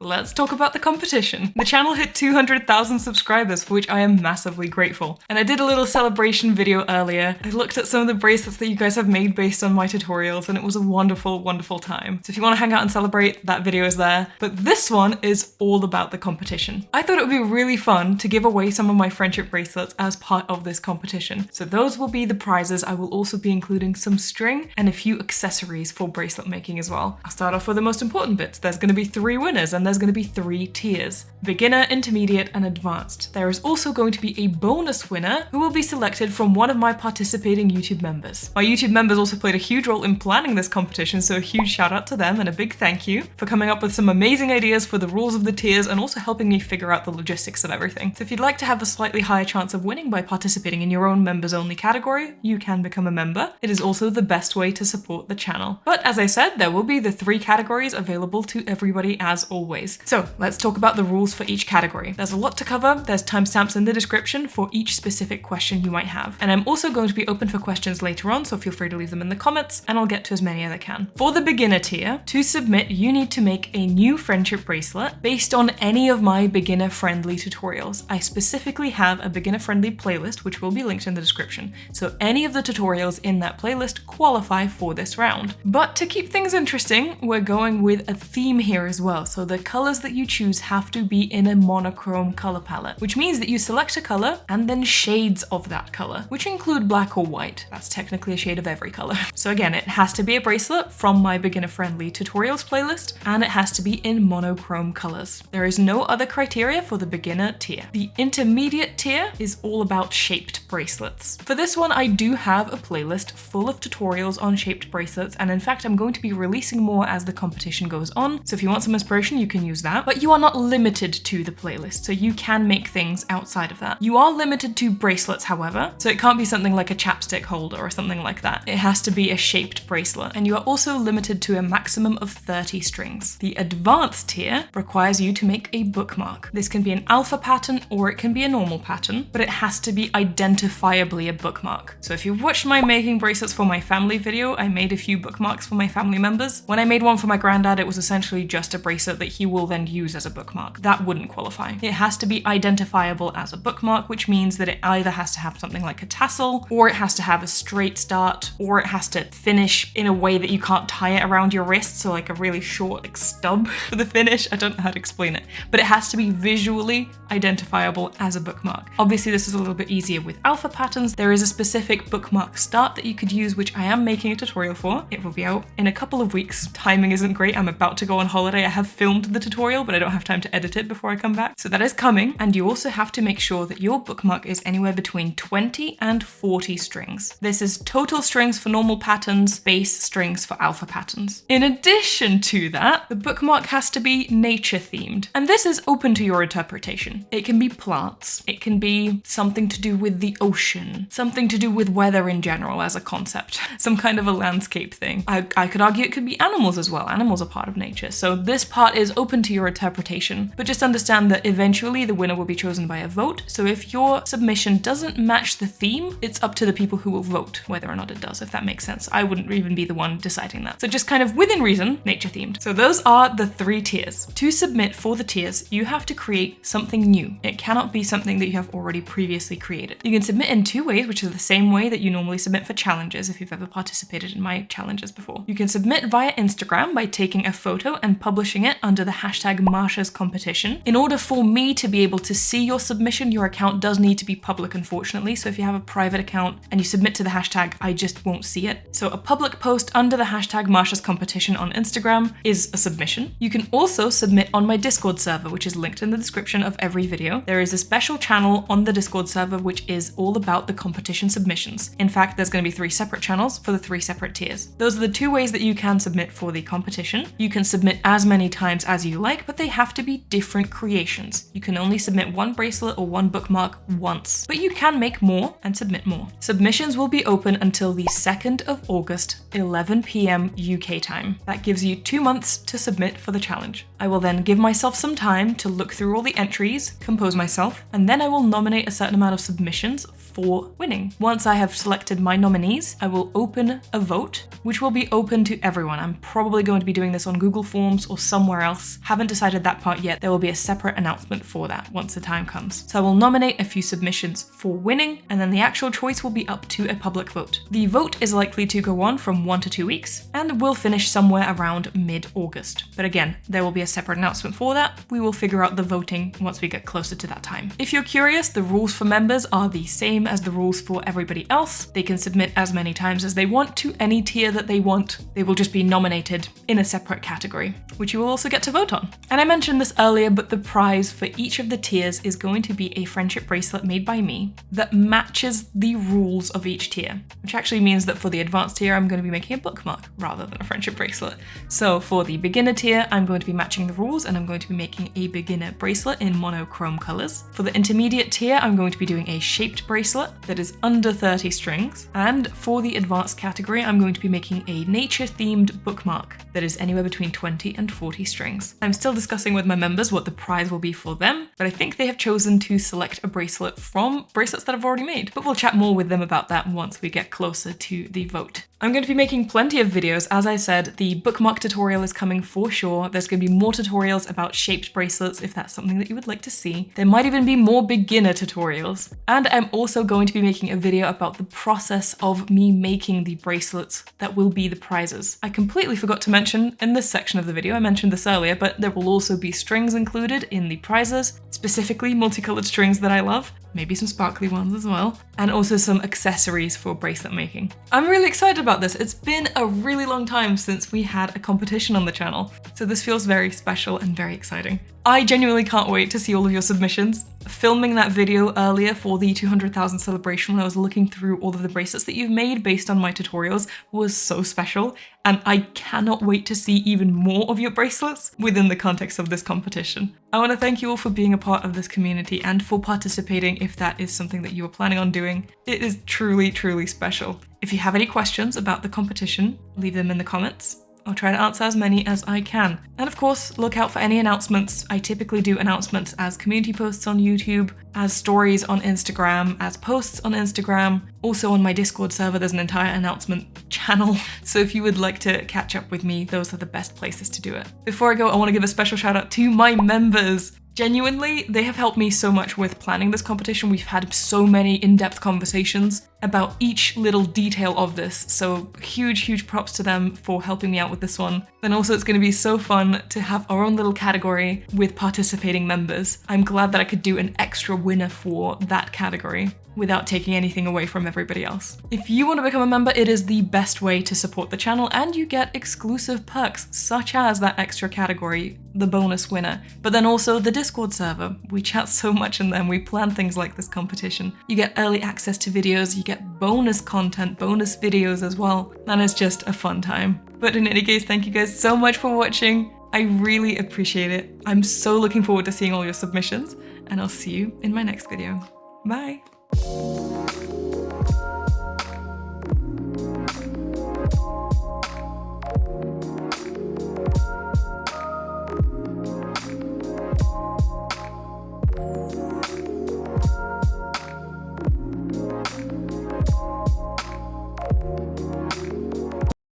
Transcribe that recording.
let's talk about the competition. The channel hit 200,000 subscribers, for which I am massively grateful. And I did a little celebration video earlier. I looked at some of the bracelets that you guys have made based on my tutorials, and it was a wonderful, wonderful time. So if you want to hang out and celebrate, that video is there. But this one is all about the competition. I thought it would be really fun to give away some of my friendship bracelets as part of this competition. So those will be the prizes. I will also be including some string and a few accessories for bracelet making as well. I'll start off with the most important bits. There's going to be 3 winners and there's going to be 3 tiers: beginner, intermediate, and advanced. There is also going to be a bonus winner who will be selected from one of my participating YouTube members. My YouTube members also played a huge role in planning this competition, so a huge shout out to them and a big thank you for coming up with some amazing ideas for the rules of the tiers and also helping me figure out the logistics of everything. So if you'd like to have a slightly higher chance of winning by participating in your own members only category, you can become a member. It is also the best way to support the channel. But as I said, there will be the 3 categories available to everybody as always. So let's talk about the rules for each category. There's a lot to cover. There's timestamps in the description for each specific question you might have. And I'm also going to be open for questions later on, so feel free to leave them in the comments and I'll get to as many as I can. For the beginner tier, to submit, you need to make a new friendship bracelet based on any of my beginner-friendly tutorials. I specifically have a beginner-friendly playlist, which will be linked in the description. So any of the tutorials in that playlist qualify for this round. But to keep things interesting, we're going with a theme here as well. So the colors that you choose have to be in a monochrome color palette, which means that you select a color and then shades of that color, which include black or white. That's technically a shade of every color. So again, it has to be a bracelet from my beginner-friendly tutorials playlist, and it has to be in monochrome colors. There is no other criteria for the beginner tier. The intermediate tier is all about shaped bracelets. For this one, I do have a playlist full of tutorials on shaped bracelets, and in fact, I'm going to be releasing more as the competition goes on. So if you want some inspiration, you can use that, but you are not limited to the playlist, so you can make things outside of that. You are limited to bracelets, however, so it can't be something like a chapstick holder or something like that. It has to be a shaped bracelet, and you are also limited to a maximum of 30 strings. The advanced tier requires you to make a bookmark. This can be an alpha pattern or it can be a normal pattern, but it has to be identifiably a bookmark. So if you've watched my making bracelets for my family video, I made a few bookmarks for my family members. When I made one for my granddad, it was essentially just a bracelet that he will then use as a bookmark. That wouldn't qualify. It has to be identifiable as a bookmark, which means that it either has to have something like a tassel, or it has to have a straight start, or it has to finish in a way that you can't tie it around your wrist, so like a really short stub for the finish. I don't know how to explain it, but it has to be visually identifiable as a bookmark. Obviously, this is a little bit easier with alpha patterns. There is a specific bookmark start that you could use, which I am making a tutorial for. It will be out in a couple of weeks. Timing isn't great. I'm about to go on holiday. I have filmed the tutorial, but I don't have time to edit it before I come back. So that is coming. And you also have to make sure that your bookmark is anywhere between 20 and 40 strings. This is total strings for normal patterns, base strings for alpha patterns. In addition to that, the bookmark has to be nature themed. And this is open to your interpretation. It can be plants. It can be something to do with the ocean, something to do with weather in general as a concept, some kind of a landscape thing. I could argue it could be animals as well. Animals are part of nature. So this part is open to your interpretation, but just understand that eventually the winner will be chosen by a vote. So if your submission doesn't match the theme, it's up to the people who will vote whether or not it does, if that makes sense. I wouldn't even be the one deciding that. So just kind of within reason, nature themed. So those are the 3 tiers. To submit for the tiers, you have to create something new. It cannot be something that you have already previously created. You can submit in 2 ways, which is the same way that you normally submit for challenges if you've ever participated in my challenges before. You can submit via Instagram by taking a photo and publishing it under the hashtag Masha's competition. In order for me to be able to see your submission, your account does need to be public, unfortunately. So if you have a private account and you submit to the hashtag, I just won't see it. So a public post under the hashtag Masha's competition on Instagram is a submission. You can also submit on my Discord server, which is linked in the description of every video. There is a special channel on the Discord server, which is all about the competition submissions. In fact, there's going to be 3 separate channels for the 3 separate tiers. Those are the 2 ways that you can submit for the competition. You can submit as many times as you like, but they have to be different creations. You can only submit 1 bracelet or 1 bookmark once, but you can make more and submit more. Submissions will be open until the 2nd of August, 11 p.m. UK time. That gives you 2 months to submit for the challenge. I will then give myself some time to look through all the entries, compose myself, and then I will nominate a certain amount of submissions for winning. Once I have selected my nominees, I will open a vote, which will be open to everyone. I'm probably going to be doing this on Google Forms or somewhere else. Haven't decided that part yet. There will be a separate announcement for that once the time comes. So I will nominate a few submissions for winning, and then the actual choice will be up to a public vote. The vote is likely to go on from 1 to 2 weeks and will finish somewhere around mid-August. But again, there will be a separate announcement for that. We will figure out the voting once we get closer to that time. If you're curious, the rules for members are the same as the rules for everybody else. They can submit as many times as they want to any tier that they want. They will just be nominated in a separate category, which you will also get to vote on. And I mentioned this earlier, but the prize for each of the tiers is going to be a friendship bracelet made by me that matches the rules of each tier, which actually means that for the advanced tier, I'm going to be making a bookmark rather than a friendship bracelet. So for the beginner tier, I'm going to be matching the rules and I'm going to be making a beginner bracelet in monochrome colors. For the intermediate tier, I'm going to be doing a shaped bracelet that is under 30 strings. And for the advanced category, I'm going to be making a nature-themed bookmark that is anywhere between 20 and 40 strings. I'm still discussing with my members what the prize will be for them, but I think they have chosen to select a bracelet from bracelets that I've already made. But we'll chat more with them about that once we get closer to the vote. I'm going to be making plenty of videos. As I said, the bookmark tutorial is coming for sure. There's going to be more tutorials about shaped bracelets if that's something that you would like to see. There might even be more beginner tutorials. And I'm also going to be making a video about the process of me making the bracelets that will be the prizes. I completely forgot to mention in this section of the video, I mentioned this earlier, but there will also be strings included in the prizes, specifically multicolored strings that I love. Maybe some sparkly ones as well, and also some accessories for bracelet making. I'm really excited about this. It's been a really long time since we had a competition on the channel, so this feels very special and very exciting. I genuinely can't wait to see all of your submissions. Filming that video earlier for the 200,000 celebration when I was looking through all of the bracelets that you've made based on my tutorials was so special, and I cannot wait to see even more of your bracelets within the context of this competition. I want to thank you all for being a part of this community and for participating if that is something that you are planning on doing. It is truly, truly special. If you have any questions about the competition, leave them in the comments. I'll try to answer as many as I can. And of course, look out for any announcements. I typically do announcements as community posts on YouTube, as stories on Instagram, as posts on Instagram. Also on my Discord server, there's an entire announcement channel. So if you would like to catch up with me, those are the best places to do it. Before I go, I want to give a special shout out to my members. Genuinely, they have helped me so much with planning this competition. We've had so many in-depth conversations about each little detail of this. So huge props to them for helping me out with this one. And also it's going to be so fun to have our own little category with participating members. I'm glad that I could do an extra winner for that category without taking anything away from everybody else. If you want to become a member, it is the best way to support the channel, and you get exclusive perks such as that extra category, the bonus winner, but then also the Discord server. We chat so much in them, we plan things like this competition. You get early access to videos, you get bonus content, bonus videos as well, and it's just a fun time. But in any case, thank you guys so much for watching. I really appreciate it. I'm so looking forward to seeing all your submissions, and I'll see you in my next video. Bye!